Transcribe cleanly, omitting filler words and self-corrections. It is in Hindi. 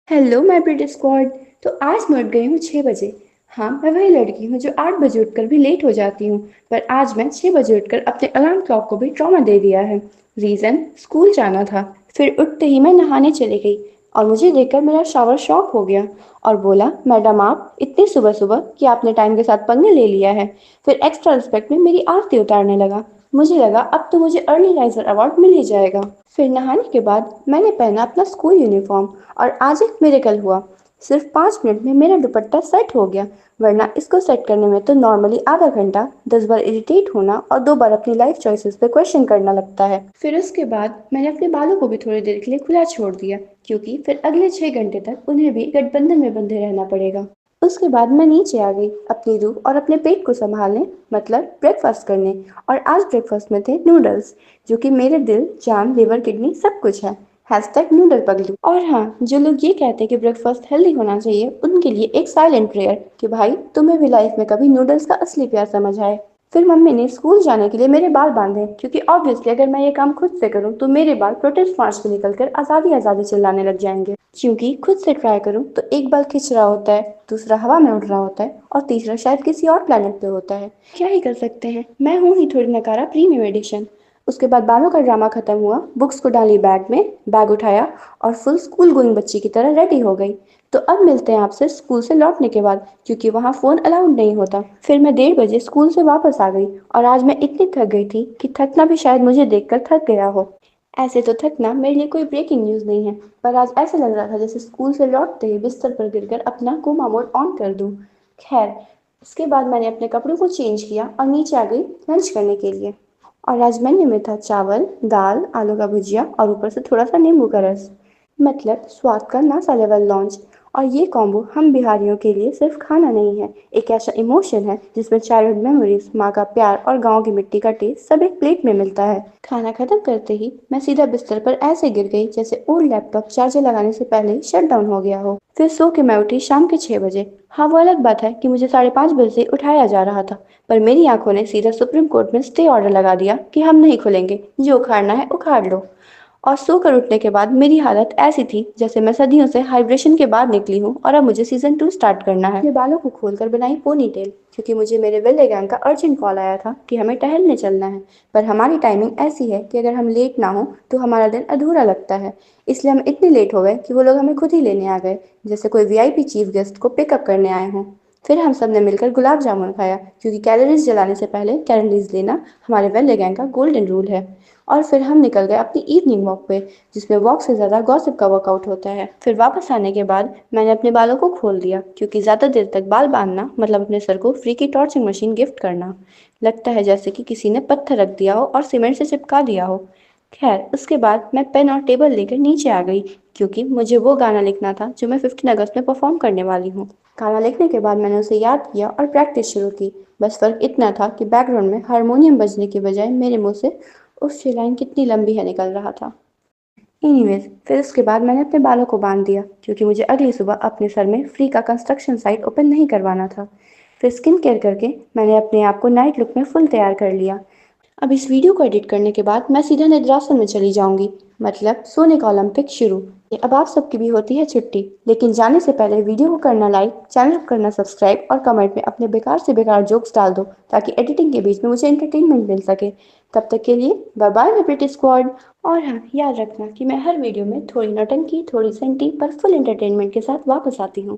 Hello my pretty squad. तो आज मैं उठ गई हूँ 6 बजे। हाँ, मैं वही लड़की हूँ जो 8 बजे उठकर भी लेट हो जाती हूँ। पर आज मैं 6 बजे उठकर अपने अलार्म क्लॉक को भी ट्रॉमा दे दिया है। रीज़न, स्कूल जाना था। फिर उठते ही मैं नहाने चली गई और मुझे देखकर मेरा शावर शॉक हो गया और बोला, मैडम आप इतनी सुबह सुबह कि आपने टाइम के साथ पंगे ले लिया है। फिर एक्स्ट्रा रिस्पेक्ट में मेरी आरती उतारने लगा। मुझे लगा अब तो मुझे अर्ली राइजर अवार्ड मिल ही जाएगा। फिर नहाने के बाद मैंने पहना अपना स्कूल यूनिफॉर्म और आज एक मिरेकल हुआ। सिर्फ 5 मिनट में मेरा दुपट्टा सेट हो गया, वरना इसको सेट करने में तो नॉर्मली आधा घंटा, 10 बार इरिटेट होना और 2 बार अपनी लाइफ चॉइसेस पे क्वेश्चन करना लगता है। फिर उसके बाद मैंने अपने बालों को भी थोड़ी देर के लिए खुला छोड़ दिया, क्योंकि फिर अगले 6 घंटे तक उन्हें भी गठबंधन में बंधे रहना पड़ेगा। उसके बाद मैं नीचे आ गई अपनी रूह और अपने पेट को संभालने, मतलब ब्रेकफास्ट करने। और आज ब्रेकफास्ट में थे नूडल्स, जो कि मेरे दिल, जान, लिवर, किडनी सब कुछ है। हैशटैग नूडल पगलू। और हाँ, जो लोग ये कहते हैं कि ब्रेकफास्ट हेल्दी होना चाहिए, उनके लिए एक साइलेंट प्रेयर कि भाई तुम्हें भी लाइफ में कभी नूडल्स का असली प्यार समझ आए। फिर मम्मी ने स्कूल जाने के लिए मेरे बाल बांधे, क्योंकि ऑब्वियसली अगर मैं ये काम खुद से करूँ तो मेरे बाल प्रोटेस्ट मार्च में निकलकर आज़ादी आज़ादी चिल्लाने लग जाएंगे। क्योंकि खुद से ट्राई करूँ तो एक बाल खिंच रहा होता है, दूसरा हवा में उड़ रहा होता है और तीसरा शायद किसी और प्लेनेट पे होता है। क्या ही कर सकते हैं, मैं हूँ ही थोड़ी नकारा प्रीमियम एडिशन। उसके बाद बालों का ड्रामा खत्म हुआ, बुक्स को डाली बैग में, बैग उठाया और फुल स्कूल गोइंग बच्ची की तरह रेडी हो गई। तो अब मिलते हैं आपसे स्कूल से लौटने के बाद, क्योंकि वहाँ फ़ोन अलाउड नहीं होता। फिर मैं 1:30 बजे स्कूल से वापस आ गई और आज मैं इतनी थक गई थी कि थकना भी शायद मुझे देखकर थक गया हो। ऐसे तो थकना मेरे लिए कोई ब्रेकिंग न्यूज़ नहीं है, पर आज ऐसा लग रहा था जैसे स्कूल से लौटते ही बिस्तर पर गिरकर अपना कोमा मोड ऑन कर दूं। खैर, इसके बाद मैंने अपने कपड़ों को चेंज किया और नीचे आ गई लंच करने के लिए। और आज मेन्यू में था चावल, दाल, आलू का भुजिया और ऊपर से थोड़ा सा नींबू का रस। मतलब स्वाद का नासा लेवल लॉन्च। और ये कॉम्बो हम बिहारियों के लिए सिर्फ खाना नहीं है, एक ऐसा इमोशन है जिसमें चाइल्डहुड मेमोरीज, माँ का प्यार और गांव की मिट्टी का टेस्ट सब एक प्लेट में मिलता है। खाना खत्म करते ही मैं सीधा बिस्तर पर ऐसे गिर गई जैसे ओल्ड लैपटॉप चार्जर लगाने से पहले ही शट डाउन हो गया हो। फिर सो के मैं उठी शाम के 6 बजे। हाँ, वो अलग बात है कि मुझे 5:30 बजे से उठाया जा रहा था, पर मेरी आंखों ने सीधा सुप्रीम कोर्ट में स्टे ऑर्डर लगा दिया कि हम नहीं खुलेंगे, जो उखाड़ना है उखाड़ लो। और सोकर उठने के बाद मेरी हालत ऐसी थी जैसे मैं सदियों से हाइब्रेशन के बाद निकली हूँ और अब मुझे सीज़न 2 स्टार्ट करना है। अपने बालों को खोलकर बनाई पोनी टेल, क्योंकि मुझे मेरे वेले गैंग का अर्जेंट कॉल आया था कि हमें टहलने चलना है। पर हमारी टाइमिंग ऐसी है कि अगर हम लेट ना हो तो हमारा दिन अधूरा लगता है। इसलिए हम इतने लेट हो गए कि वो लोग हमें खुद ही लेने आ गए, जैसे कोई वीआईपी चीफ गेस्ट को पिकअप करने आए हों। फिर हम सब ने मिलकर गुलाब जामुन खाया, क्योंकि कैलोरीज जलाने से पहले कैलोरीज लेना हमारे वेले गैंग का गोल्डन रूल है। और फिर हम निकल गए अपनी इवनिंग वॉक पे, जिसमें वॉक से ज़्यादा गॉसिप का वर्कआउट होता है। फिर वापस आने के बाद मैंने अपने बालों को खोल दिया, क्योंकि ज़्यादा देर तक बाल बांधना मतलब अपने सर को फ्री की टॉर्चिंग मशीन गिफ्ट करना। लगता है जैसे कि किसी ने पत्थर रख दिया हो और सीमेंट से चिपका दिया हो। खैर, उसके बाद मैं पेन और टेबल लेकर नीचे आ गई, क्योंकि मुझे वो गाना लिखना था जो मैं 15 अगस्त में परफॉर्म करने वाली हूँ। गाना लिखने के बाद मैंने उसे याद किया और प्रैक्टिस शुरू की। बस फ़र्क इतना था कि बैकग्राउंड में हारमोनियम बजने के बजाय मेरे मुंह से उसकी लाइन कितनी लंबी है निकल रहा था। एनीवेज, फिर उसके बाद मैंने अपने बालों को बांध दिया, क्योंकि मुझे अगली सुबह अपने सर में फ्री का कंस्ट्रक्शन साइट ओपन नहीं करवाना था। फिर स्किन केयर करके मैंने अपने आप को नाइट लुक में फुल तैयार कर लिया। अब इस वीडियो को एडिट करने के बाद मैं सीधा निद्रासन में चली जाऊंगी, मतलब सोने का ओलंपिक शुरू। ये अब आप सबकी भी होती है छुट्टी, लेकिन जाने से पहले वीडियो को करना लाइक, चैनल को करना सब्सक्राइब और कमेंट में अपने बेकार से बेकार जोक्स डाल दो, ताकि एडिटिंग के बीच में मुझे एंटरटेनमेंट मिल सके। तब तक के लिए bye bye my pretty squad. और हाँ, याद रखना कि मैं हर वीडियो में थोड़ी नौटंकी, थोड़ी सेंटी, पर फुल एंटरटेनमेंट के साथ वापस आती हूँ।